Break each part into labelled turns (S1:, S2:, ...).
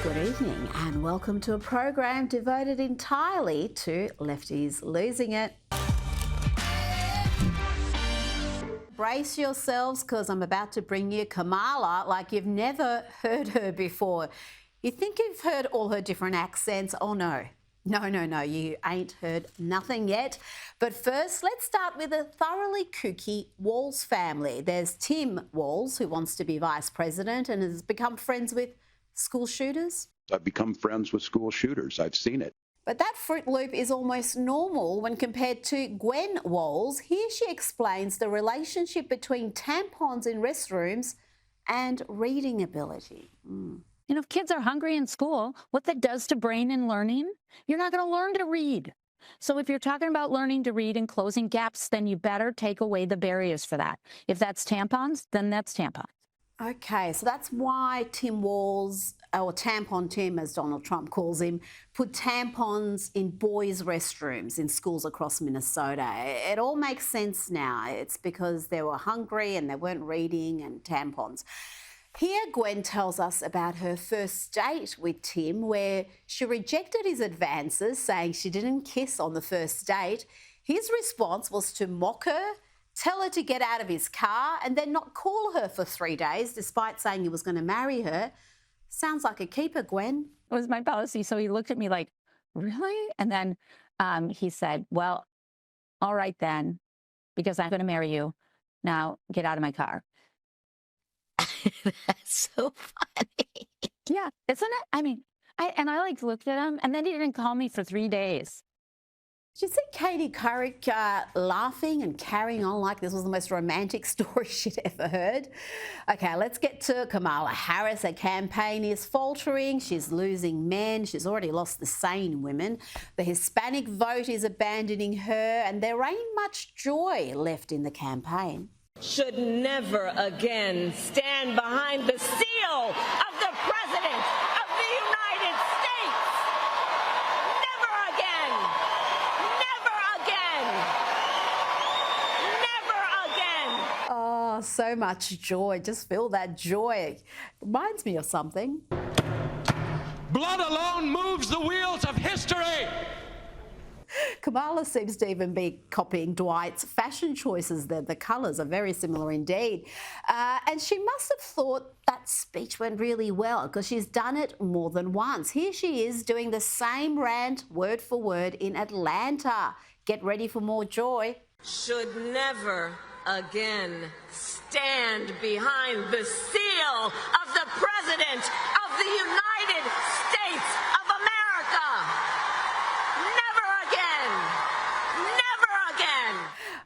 S1: Good evening and welcome to a program devoted entirely to lefties losing it. Brace yourselves because I'm about to bring you Kamala like you've never heard her before. You think you've heard all her different accents? Oh no. No, you ain't heard nothing yet. But first, let's start with a thoroughly kooky Walz family. There's Tim Walz, who wants to be vice president and has become friends with school shooters.
S2: I've become friends with school shooters. I've seen it.
S1: But that Fruit Loop is almost normal when compared to Gwen Walz. Here she explains the relationship between tampons in restrooms and reading ability.
S3: You know, if kids are hungry in school, what that does to brain and learning, you're not going to learn to read. So if you're talking about learning to read and closing gaps, then you better take away the barriers for that. If that's tampons, then that's tampons.
S1: Okay, so that's why Tim Walz, or Tampon Tim as Donald Trump calls him, put tampons in boys' restrooms in schools across Minnesota. It all makes sense now. It's because they were hungry and they weren't reading and tampons. Here Gwen tells us about her first date with Tim, where she rejected his advances, saying she didn't kiss on the first date. His response was to mock her, tell her to get out of his car, and then not call her for 3 days, despite saying he was going to marry her. Sounds like a keeper, Gwen.
S3: It was my policy. So he looked at me like, really? And then he said, well, all right then, because I'm going to marry you. Now get out of my car.
S1: That's so funny.
S3: Yeah, isn't it? I mean, I like looked at him, and then he didn't call me for 3 days.
S1: Did you see Katie Couric laughing and carrying on like this was the most romantic story she'd ever heard? Okay, let's get to Kamala Harris. Her campaign is faltering. She's losing men. She's already lost the sane women. The Hispanic vote is abandoning her, and there ain't much joy left in the campaign.
S4: Should never again stand behind the seal of the President of the United States. Never again. Never again. Never again.
S1: Oh, so much joy. Just feel that joy. Reminds me of something.
S5: Blood alone moves the wheels of history.
S1: Kamala seems to even be copying Dwight's fashion choices. The colours are very similar indeed. And she must have thought that speech went really well because she's done it more than once. Here she is doing the same rant word for word in Atlanta. Get ready for more joy.
S4: Should never again stand behind the seal of the President of the United States of America.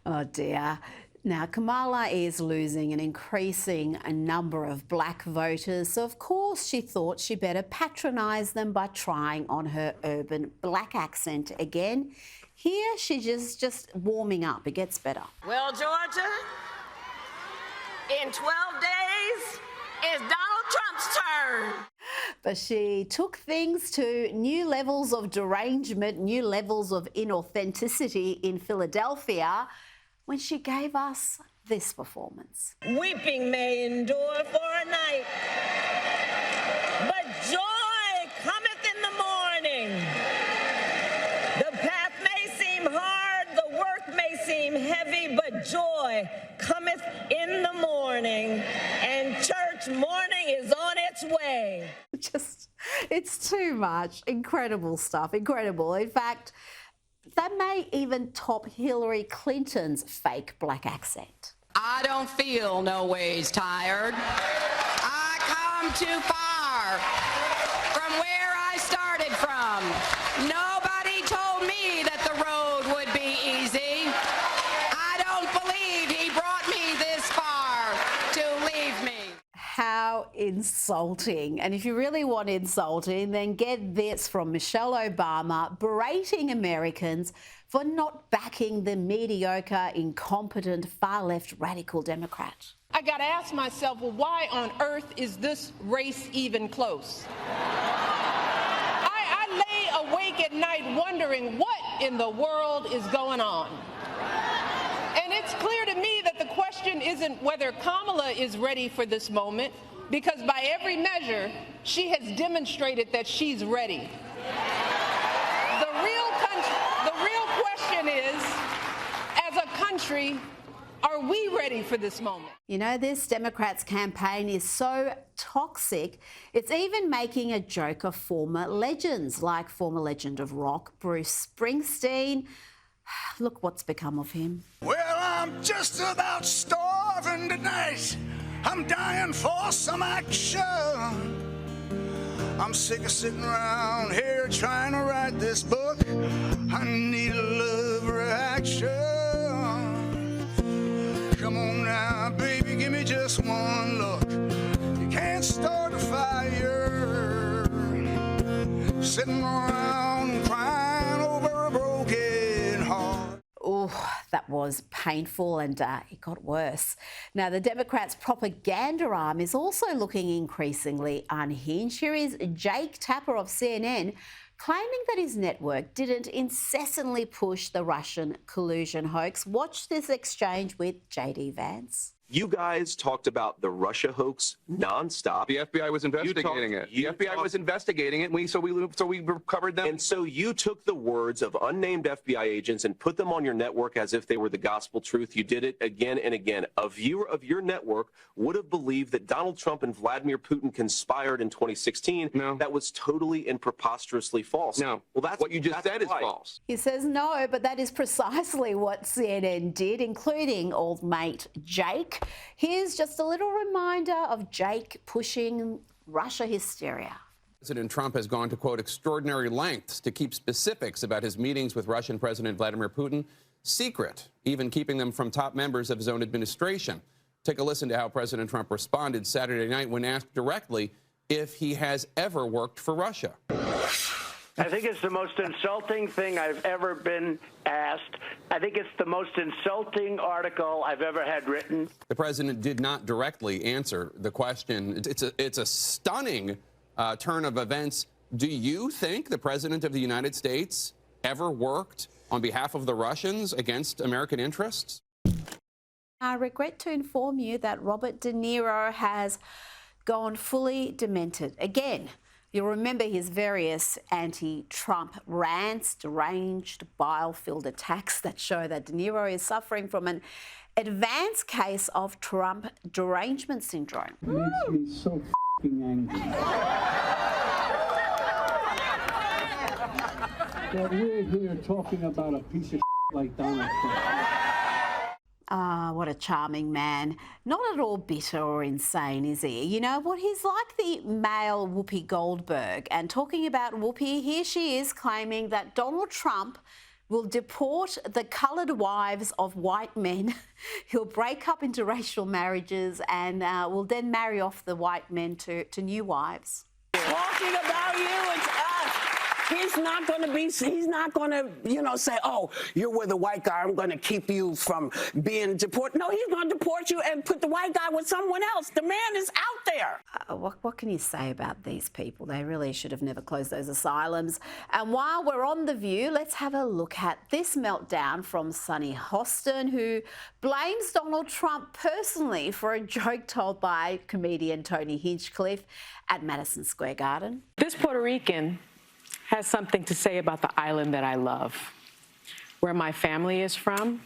S1: Oh dear. Now, Kamala is losing an increasing number of black voters, so of course she thought she better patronise them by trying on her urban black accent again. Here she's just warming up. It gets better.
S4: Well, Georgia, in 12 days, it's Donald Trump's turn.
S1: But she took things to new levels of derangement, new levels of inauthenticity in Philadelphia when she gave us this performance.
S4: Weeping may endure for a night, but joy cometh in the morning. The path may seem hard, the work may seem heavy, but joy cometh in the morning, and church morning is on its way.
S1: It's too much. Incredible stuff, incredible. In fact, that may even top Hillary Clinton's fake black accent.
S6: I don't feel no ways tired. I come too far from where I started from. Nobody told me that the road would be easy. I don't believe he brought me this far to leave me.
S1: How insulting. And if you really want insulting, then get this from Michelle Obama berating Americans for not backing the mediocre, incompetent, far-left radical Democrat.
S7: I got to ask myself, well, why on earth is this race even close? I lay awake at night wondering what in the world is going on. And it's clear to me that the question isn't whether Kamala is ready for this moment because by every measure, she has demonstrated that she's ready. The real question is, as a country, are we ready for this moment?
S1: You know, this Democrats' campaign is so toxic, it's even making a joke of former legends, like former legend of rock, Bruce Springsteen. Look what's become of him.
S8: Well, I'm just about starving tonight. I'm dying for some action. I'm sick of sitting around here trying to write this book. I need a love reaction. Come on now, baby, give me just one look. You can't start a fire sitting around crying over a broken heart.
S1: Oh, that was painful, and it got worse. Now, the Democrats' propaganda arm is also looking increasingly unhinged. Here is Jake Tapper of CNN claiming that his network didn't incessantly push the Russian collusion hoax. Watch this exchange with J.D. Vance.
S9: You guys talked about the Russia hoax nonstop.
S10: The FBI was investigating it. The FBI was investigating it, so we covered them.
S9: And so you took the words of unnamed FBI agents and put them on your network as if they were the gospel truth. You did it again and again. A viewer of your network would have believed that Donald Trump and Vladimir Putin conspired in 2016.
S10: No.
S9: That was totally and preposterously false.
S10: No.
S9: Well, that's
S10: what you just said is
S9: right.
S10: false.
S1: He says no, but that is precisely what CNN did, including old mate Jake. Here's just a little reminder of Jake pushing Russia hysteria.
S11: President Trump has gone to, quote, extraordinary lengths to keep specifics about his meetings with Russian President Vladimir Putin secret, even keeping them from top members of his own administration. Take a listen to how President Trump responded Saturday night when asked directly if he has ever worked for Russia.
S12: I think it's the most insulting thing I've ever been asked. I think it's the most insulting article I've ever had written.
S11: The president did not directly answer the question. It's a stunning turn of events. Do you think the president of the United States ever worked on behalf of the Russians against American interests?
S1: I regret to inform you that Robert De Niro has gone fully demented again. You'll remember his various anti-Trump rants, deranged, bile-filled attacks that show that De Niro is suffering from an advanced case of Trump derangement syndrome.
S13: It makes me so f***ing angry. That we're here talking about a piece of like Donald Trump.
S1: Ah, what a charming man. Not at all bitter or insane, is he? You know what? He's like the male Whoopi Goldberg. And talking about Whoopi, here she is claiming that Donald Trump will deport the coloured wives of white men. He'll break up interracial marriages and will then marry off the white men to new wives.
S14: Talking about you, it's us. He's not going to say, oh, you're with a white guy, I'm going to keep you from being deported. No, he's going to deport you and put the white guy with someone else. The man is out there.
S1: What can you say about these people? They really should have never closed those asylums. And while we're on The View, let's have a look at this meltdown from Sunny Hostin, who blames Donald Trump personally for a joke told by comedian Tony Hinchcliffe at Madison Square Garden.
S15: This Puerto Rican has something to say about the island that I love, where my family is from.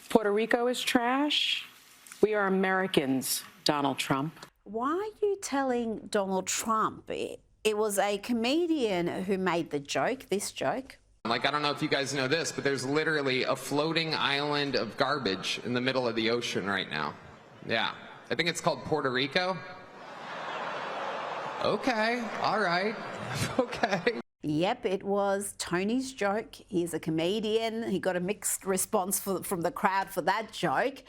S15: Puerto Rico is trash. We are Americans, Donald Trump.
S1: Why are you telling Donald Trump? It was a comedian who made the joke, this joke.
S16: Like, I don't know if you guys know this, but there's literally a floating island of garbage in the middle of the ocean right now. Yeah. I think it's called Puerto Rico. Okay, all right, okay.
S1: Yep, it was Tony's joke. He's a comedian. He got a mixed response from the crowd for that joke.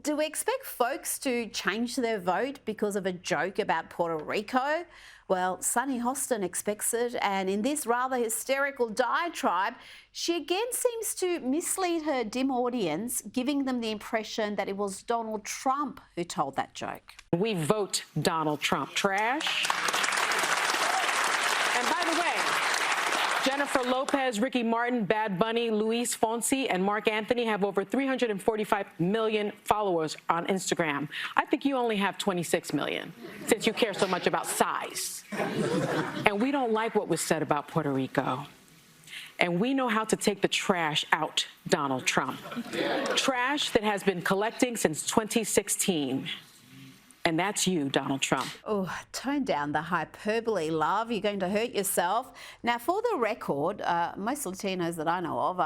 S1: Do we expect folks to change their vote because of a joke about Puerto Rico? Well, Sunny Hostin expects it, and in this rather hysterical diatribe, she again seems to mislead her dim audience, giving them the impression that it was Donald Trump who told that joke.
S15: We vote Donald Trump trash. And by the way, Jennifer Lopez, Ricky Martin, Bad Bunny, Luis Fonsi, and Mark Anthony have over 345 million followers on Instagram. I think you only have 26 million, since you care so much about size. And we don't like what was said about Puerto Rico. And we know how to take the trash out, Donald Trump. Trash that has been collecting since 2016. And that's you, Donald Trump.
S1: Oh, tone down the hyperbole, love. You're going to hurt yourself. Now, for the record, most Latinos that I know of,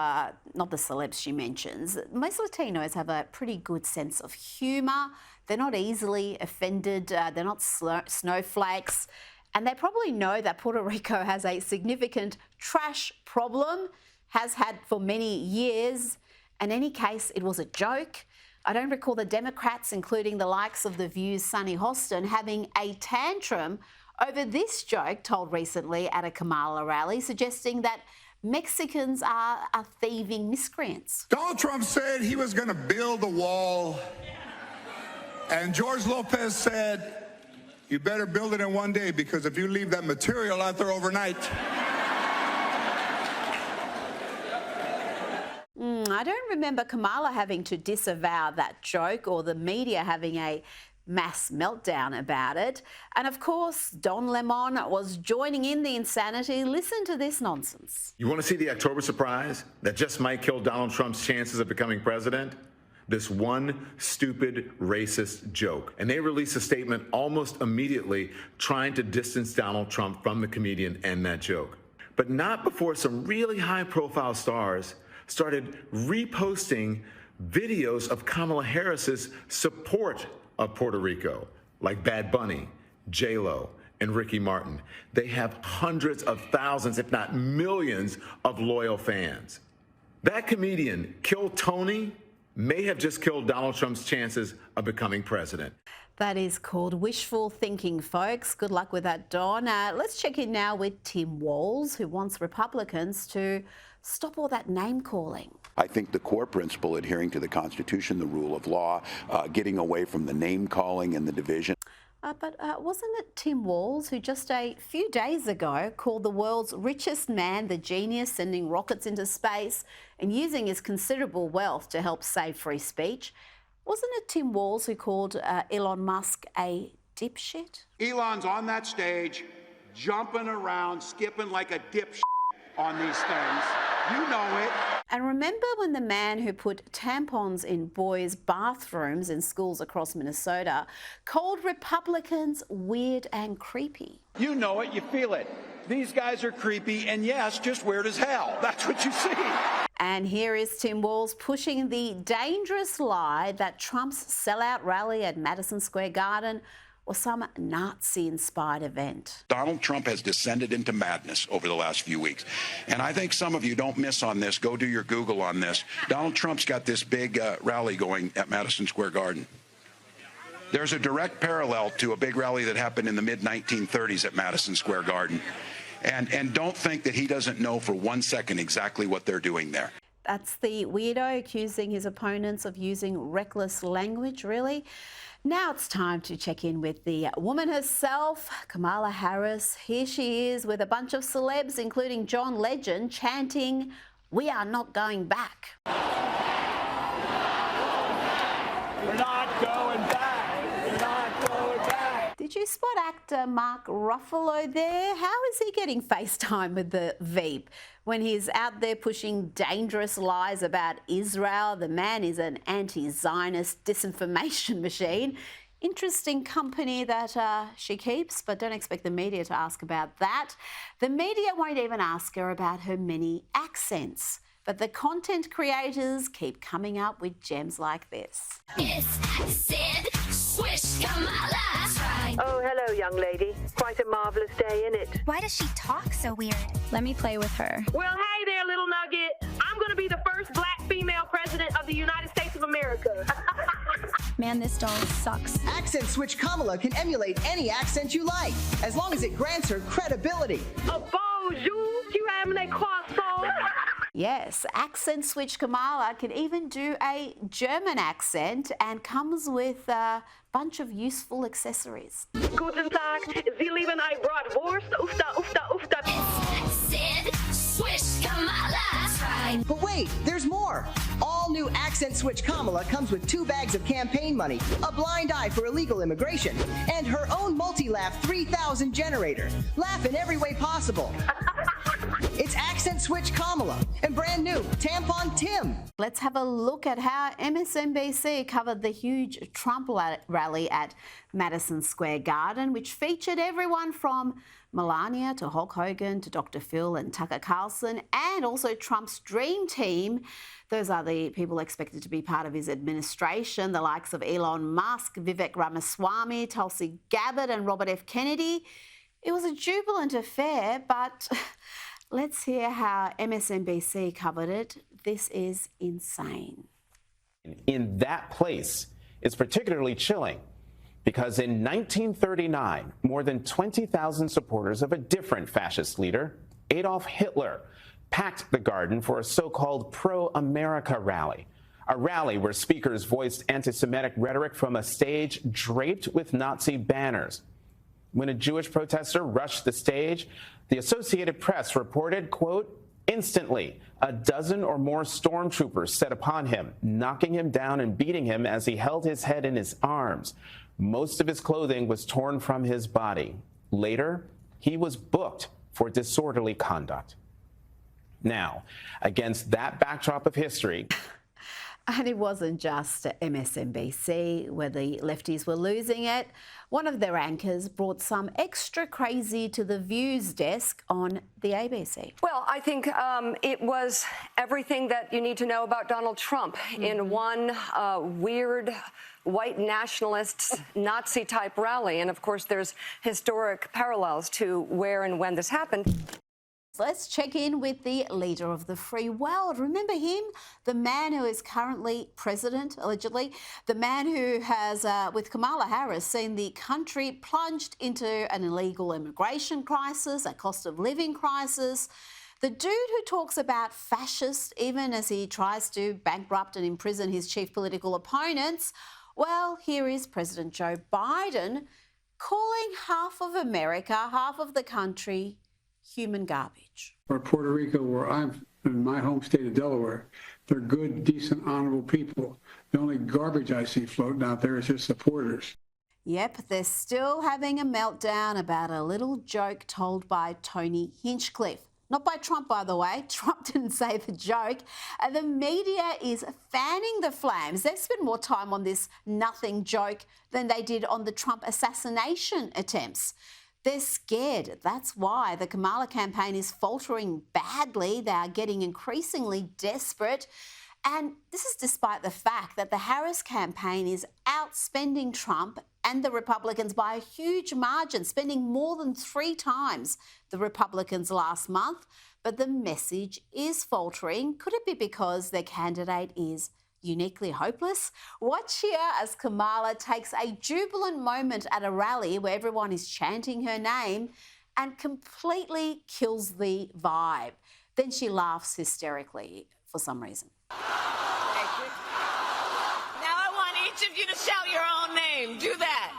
S1: not the celebs she mentions, most Latinos have a pretty good sense of humour. They're not easily offended. They're not snowflakes. And they probably know that Puerto Rico has a significant trash problem, has had for many years. In any case, it was a joke. I don't recall the Democrats, including the likes of The View's Sunny Hostin, having a tantrum over this joke told recently at a Kamala rally, suggesting that Mexicans are thieving miscreants.
S8: Donald Trump said he was going to build a wall, and George Lopez said, you better build it in one day, because if you leave that material out there overnight.
S1: I don't remember Kamala having to disavow that joke or the media having a mass meltdown about it. And of course, Don Lemon was joining in the insanity. Listen to this nonsense.
S17: You want to see the October surprise that just might kill Donald Trump's chances of becoming president? This one stupid racist joke. And they released a statement almost immediately trying to distance Donald Trump from the comedian and that joke. But not before some really high-profile stars started reposting videos of Kamala Harris's support of Puerto Rico, like Bad Bunny, J-Lo, and Ricky Martin. They have hundreds of thousands, if not millions, of loyal fans. That comedian, Kill Tony, may have just killed Donald Trump's chances of becoming president.
S1: That is called wishful thinking, folks. Good luck with that, Don. Let's check in now with Tim Walz, who wants Republicans to stop all that name-calling.
S2: I think the core principle, adhering to the Constitution, the rule of law, getting away from the name-calling and the division.
S1: But wasn't it Tim Walz who just a few days ago called the world's richest man the genius sending rockets into space and using his considerable wealth to help save free speech? Wasn't it Tim Walz who called Elon Musk a dipshit?
S18: Elon's on that stage, jumping around, skipping like a dipshit on these things. You know it.
S1: And remember when the man who put tampons in boys' bathrooms in schools across Minnesota called Republicans weird and creepy?
S18: You know it, you feel it. These guys are creepy and, yes, just weird as hell. That's what you see.
S1: And here is Tim Walz pushing the dangerous lie that Trump's sellout rally at Madison Square Garden or some Nazi-inspired event.
S2: Donald Trump has descended into madness over the last few weeks. And I think some of you don't miss on this. Go do your Google on this. Donald Trump's got this big rally going at Madison Square Garden. There's a direct parallel to a big rally that happened in the mid-1930s at Madison Square Garden. And don't think that he doesn't know for 1 second exactly what they're doing there.
S1: That's the weirdo accusing his opponents of using reckless language, really. Now it's time to check in with the woman herself, Kamala Harris. Here she is with a bunch of celebs, including John Legend, chanting, "We are not going back."
S18: We're not going back. We're not going back.
S1: Did you spot actor Mark Ruffalo there? How is he getting FaceTime with the Veep when he's out there pushing dangerous lies about Israel? The man is an anti-Zionist disinformation machine. Interesting company that she keeps, but don't expect the media to ask about that. The media won't even ask her about her many accents. But the content creators keep coming up with gems like this.
S19: It's Accent Swish Kamala.
S20: Oh, hello, young lady. Quite a marvelous day, isn't it?
S19: Why does she talk so weird? Let me play with her.
S20: Well, hey there, little nugget. I'm going to be the first black female president of the United States of America.
S19: Man, this doll sucks.
S21: Accent Switch Kamala can emulate any accent you like, as long as it grants her credibility.
S20: A bonjour, you ramenez croissant.
S1: Yes, Accent Switch Kamala can even do a German accent and comes with a bunch of useful accessories.
S20: Guten Tag, Sie lieben ein Bratwurst, ufta, ufta, ufta.
S19: Accent
S21: wait, there's more. All new Accent Switch Kamala comes with 2 bags of campaign money, a blind eye for illegal immigration, and her own multi-laugh 3000 generator. Laugh in every way possible. It's Accent Switch Kamala and brand new Tampon Tim.
S1: Let's have a look at how MSNBC covered the huge Trump rally at Madison Square Garden, which featured everyone from Melania to Hulk Hogan to Dr. Phil and Tucker Carlson, and also Trump's dream team. Those are the people expected to be part of his administration, the likes of Elon Musk, Vivek Ramaswamy, Tulsi Gabbard and Robert F. Kennedy. It was a jubilant affair, but let's hear how MSNBC covered it. This is insane.
S3: In that place is particularly chilling because in 1939, more than 20,000 supporters of a different fascist leader, Adolf Hitler, packed the garden for a so-called pro-America rally, a rally where speakers voiced anti-Semitic rhetoric from a stage draped with Nazi banners. When a Jewish protester rushed the stage, the Associated Press reported, quote, instantly, a dozen or more stormtroopers set upon him, knocking him down and beating him as he held his head in his arms. Most of his clothing was torn from his body. Later, he was booked for disorderly conduct. Now, against that backdrop of history,
S1: and it wasn't just MSNBC where the lefties were losing it. One of their anchors brought some extra crazy to the Views desk on the ABC.
S22: Well, I think it was everything that you need to know about Donald Trump in one weird white nationalist Nazi-type rally. And, of course, there's historic parallels to where and when this happened.
S1: Let's check in with the leader of the free world. Remember him? The man who is currently president, allegedly. The man who has, with Kamala Harris, seen the country plunged into an illegal immigration crisis, a cost of living crisis. The dude who talks about fascist even as he tries to bankrupt and imprison his chief political opponents. Well, here is President Joe Biden calling half of America, half of the country, human garbage.
S13: Or Puerto Rico, where I'm in my home state of Delaware, they're good, decent, honorable people. The only garbage I see floating out there is his supporters.
S1: Yep, they're still having a meltdown about a little joke told by Tony Hinchcliffe. Not by Trump, by the way. Trump didn't say the joke. And the media is fanning the flames. They've spent more time on this nothing joke than they did on the Trump assassination attempts. They're scared. That's why the Kamala campaign is faltering badly. They are getting increasingly desperate. And this is despite the fact that the Harris campaign is outspending Trump and the Republicans by a huge margin, spending more than 3 times the Republicans last month. But the message is faltering. Could it be because their candidate is uniquely hopeless? Watch here as Kamala takes a jubilant moment at a rally where everyone is chanting her name and completely kills the vibe. Then she laughs hysterically for some reason.
S4: Now I want each of you to shout your own name. Do that.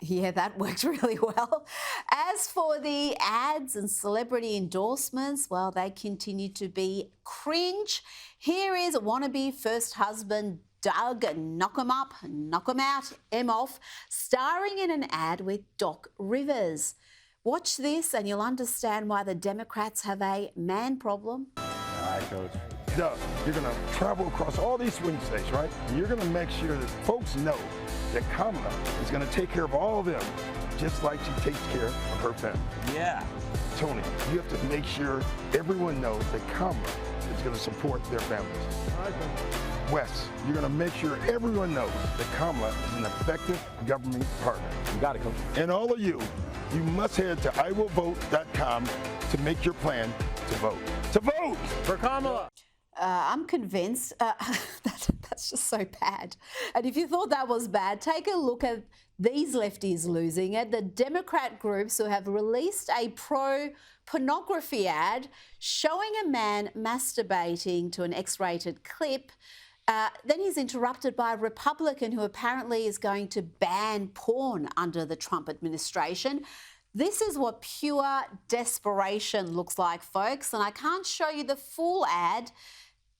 S1: Yeah, that worked really well. As for the ads and celebrity endorsements, well, they continue to be cringe. Here is wannabe first husband Doug, knock him up, knock him out, M off, starring in an ad with Doc Rivers. Watch this and you'll understand why the Democrats have a man problem.
S23: All right, Coach. Doug, you're going to travel across all these swing states, right? And you're going to make sure that folks know that Kamala is going to take care of all of them, just like she takes care of her family.
S24: Yeah.
S23: Tony, you have to make sure everyone knows that Kamala is going to support their families. All right, Wes, you're going to make sure everyone knows that Kamala is an effective government partner.
S24: You got it, Coach.
S23: And all of you must head to iwillvote.com to make your plan to vote. To vote
S24: for Kamala.
S1: I'm convinced that's just so bad. And if you thought that was bad, take a look at these lefties losing it. The Democrat groups who have released a pro-pornography ad showing a man masturbating to an X-rated clip. Then he's interrupted by a Republican who apparently is going to ban porn under the Trump administration. This is what pure desperation looks like, folks, and I can't show you the full ad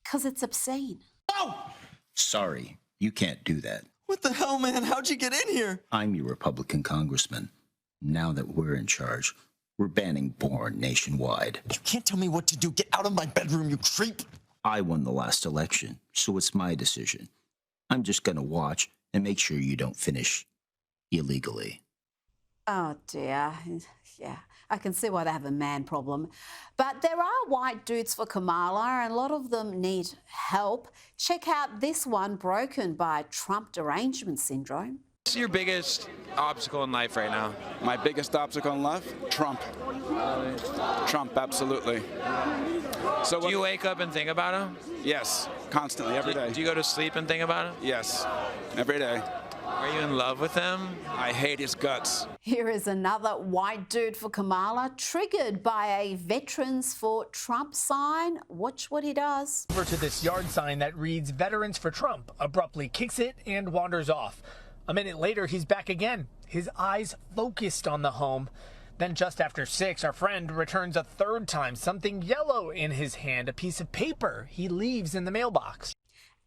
S1: because it's obscene.
S5: Sorry, you can't do that.
S6: What the hell, man? How'd you get in here?
S5: I'm your Republican congressman. Now that we're in charge, we're banning porn nationwide.
S6: You can't tell me what to do. Get out of my bedroom, you creep.
S5: I won the last election, so it's my decision. I'm just gonna watch and make sure you don't finish illegally.
S1: Oh dear. Yeah, I can see why they have a man problem. But there are white dudes for Kamala, and a lot of them need help. Check out this one, broken by Trump derangement syndrome.
S7: What's your biggest obstacle in life right now?
S24: My biggest obstacle in life? Trump. Trump, absolutely. So
S7: do you wake up and think about him?
S24: Yes, constantly, every day.
S7: Do you go to sleep and think about him?
S24: Yes, every day.
S7: Are you in love with him?
S24: I hate his guts.
S1: Here is another white dude for Kamala, triggered by a Veterans for Trump sign. Watch what he does.
S25: Over to this yard sign that reads Veterans for Trump, abruptly kicks it and wanders off. A minute later, he's back again, his eyes focused on the home. Then just after 6, our friend returns a third time, something yellow in his hand, a piece of paper he leaves in the mailbox.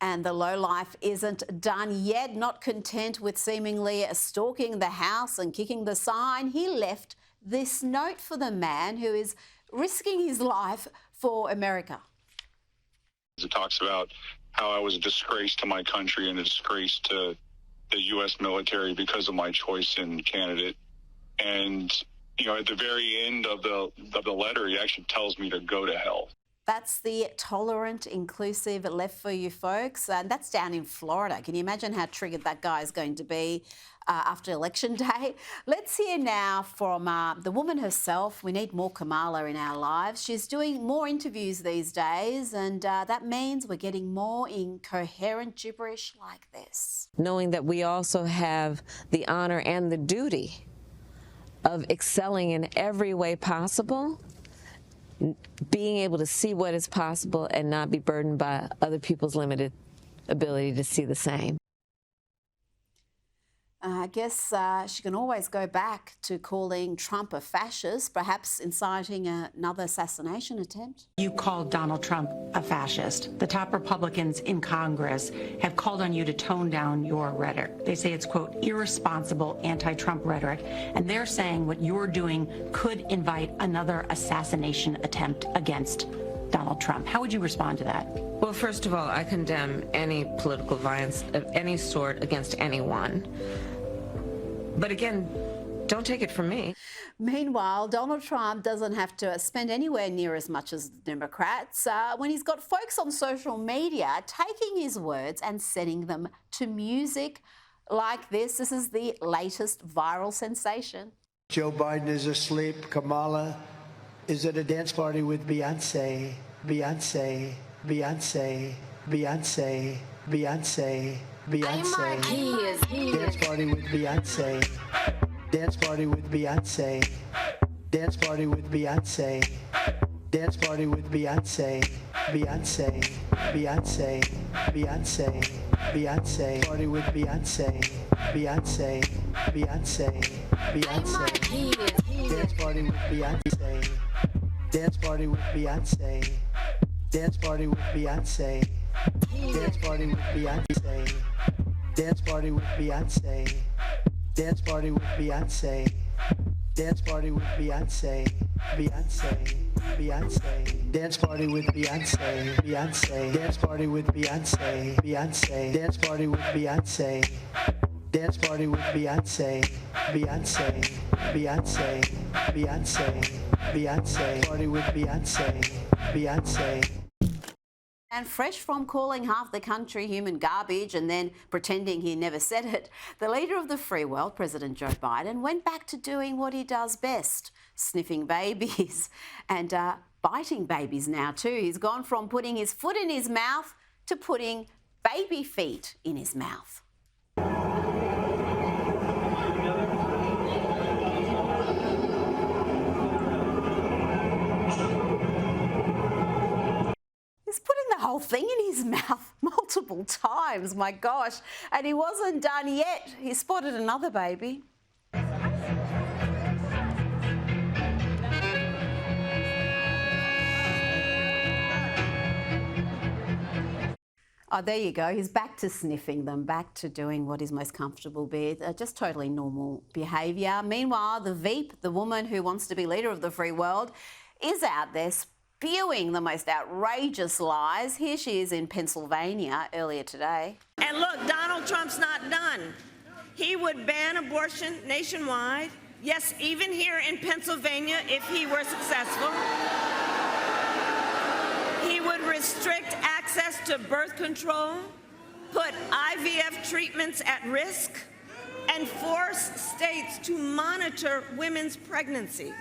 S1: And the lowlife isn't done yet. Not content with seemingly stalking the house and kicking the sign, he left this note for the man who is risking his life for America.
S26: It talks about how I was a disgrace to my country and a disgrace to the U.S. military because of my choice in candidate. And, you know, at the very end of the letter, he actually tells me to go to hell.
S1: That's the tolerant, inclusive Left for You folks, and that's down in Florida. Can you imagine how triggered that guy is going to be after Election Day? Let's hear now from the woman herself. We need more Kamala in our lives. She's doing more interviews these days, and that means we're getting more incoherent gibberish like this.
S27: Knowing that we also have the honor and the duty of excelling in every way possible, being able to see what is possible and not be burdened by other people's limited ability to see the same.
S1: I guess she can always go back to calling Trump a fascist, perhaps inciting another assassination attempt.
S28: You called Donald Trump a fascist. The top Republicans in Congress have called on you to tone down your rhetoric. They say it's, quote, irresponsible anti-Trump rhetoric, and they're saying what you're doing could invite another assassination attempt against Donald Trump. How would you respond to that?
S27: Well, first of all, I condemn any political violence of any sort against anyone. But again, don't take it from me.
S1: Meanwhile, Donald Trump doesn't have to spend anywhere near as much as the Democrats when he's got folks on social media taking his words and setting them to music like this. This is the latest viral sensation.
S29: Joe Biden is asleep. Kamala is at a dance party with Beyonce. Beyonce, Beyonce, Beyonce, Beyonce, Beyonce. Dance party with Beyonce. Dance party with Beyonce. Dance party with Beyonce. Dance party with Beyonce. Beyonce, Beyonce, Beyonce, Beyonce. Party with Beyonce. Beyonce, Beyonce, Beyonce. Dance party with Beyonce. Dance party with Beyonce. Dance party with Beyonce. Dance party with Beyonce. Dance party with Beyonce. Dance party with Beyonce. Dance party with Beyonce. Beyonce. Beyonce. Dance party with Beyonce. Beyonce. Dance party with Beyonce. Beyonce. Dance party with Beyonce. Dance party with Beyonce. Beyonce. Beyonce. Beyonce. Beyonce. Party with Beyonce. Beyonce.
S1: And fresh from calling half the country human garbage and then pretending he never said it, the leader of the free world, President Joe Biden, went back to doing what he does best, sniffing babies and biting babies now too. He's gone from putting his foot in his mouth to putting baby feet in his mouth. He's putting the whole thing in his mouth multiple times, my gosh. And he wasn't done yet. He spotted another baby. Oh, there you go. He's back to sniffing them, back to doing what he's most comfortable with. Just totally normal behaviour. Meanwhile, the Veep, the woman who wants to be leader of the free world, is out there spewing the most outrageous lies. Here she is in Pennsylvania earlier today.
S4: And look, Donald Trump's not done. He would ban abortion nationwide. Yes, even here in Pennsylvania, if he were successful. He would restrict access to birth control, put IVF treatments at risk, and force states to monitor women's pregnancies.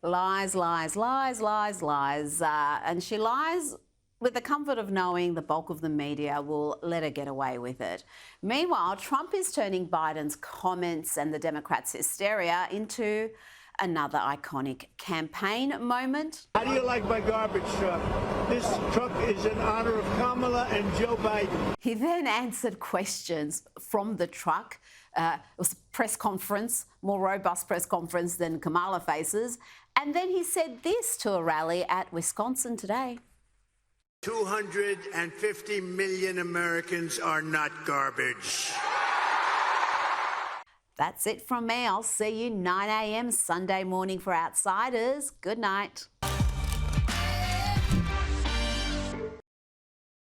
S1: Lies, lies, lies, lies, lies. And she lies with the comfort of knowing the bulk of the media will let her get away with it. Meanwhile, Trump is turning Biden's comments and the Democrats' hysteria into another iconic campaign moment.
S8: How do you like my garbage truck? This truck is in honor of Kamala and Joe Biden.
S1: He then answered questions from the truck. It was a press conference, more robust press conference than Kamala faces. And then he said this to a rally at Wisconsin today.
S8: 250 million Americans are not garbage.
S1: That's it from me. I'll see you 9 a.m. Sunday morning for Outsiders. Good night.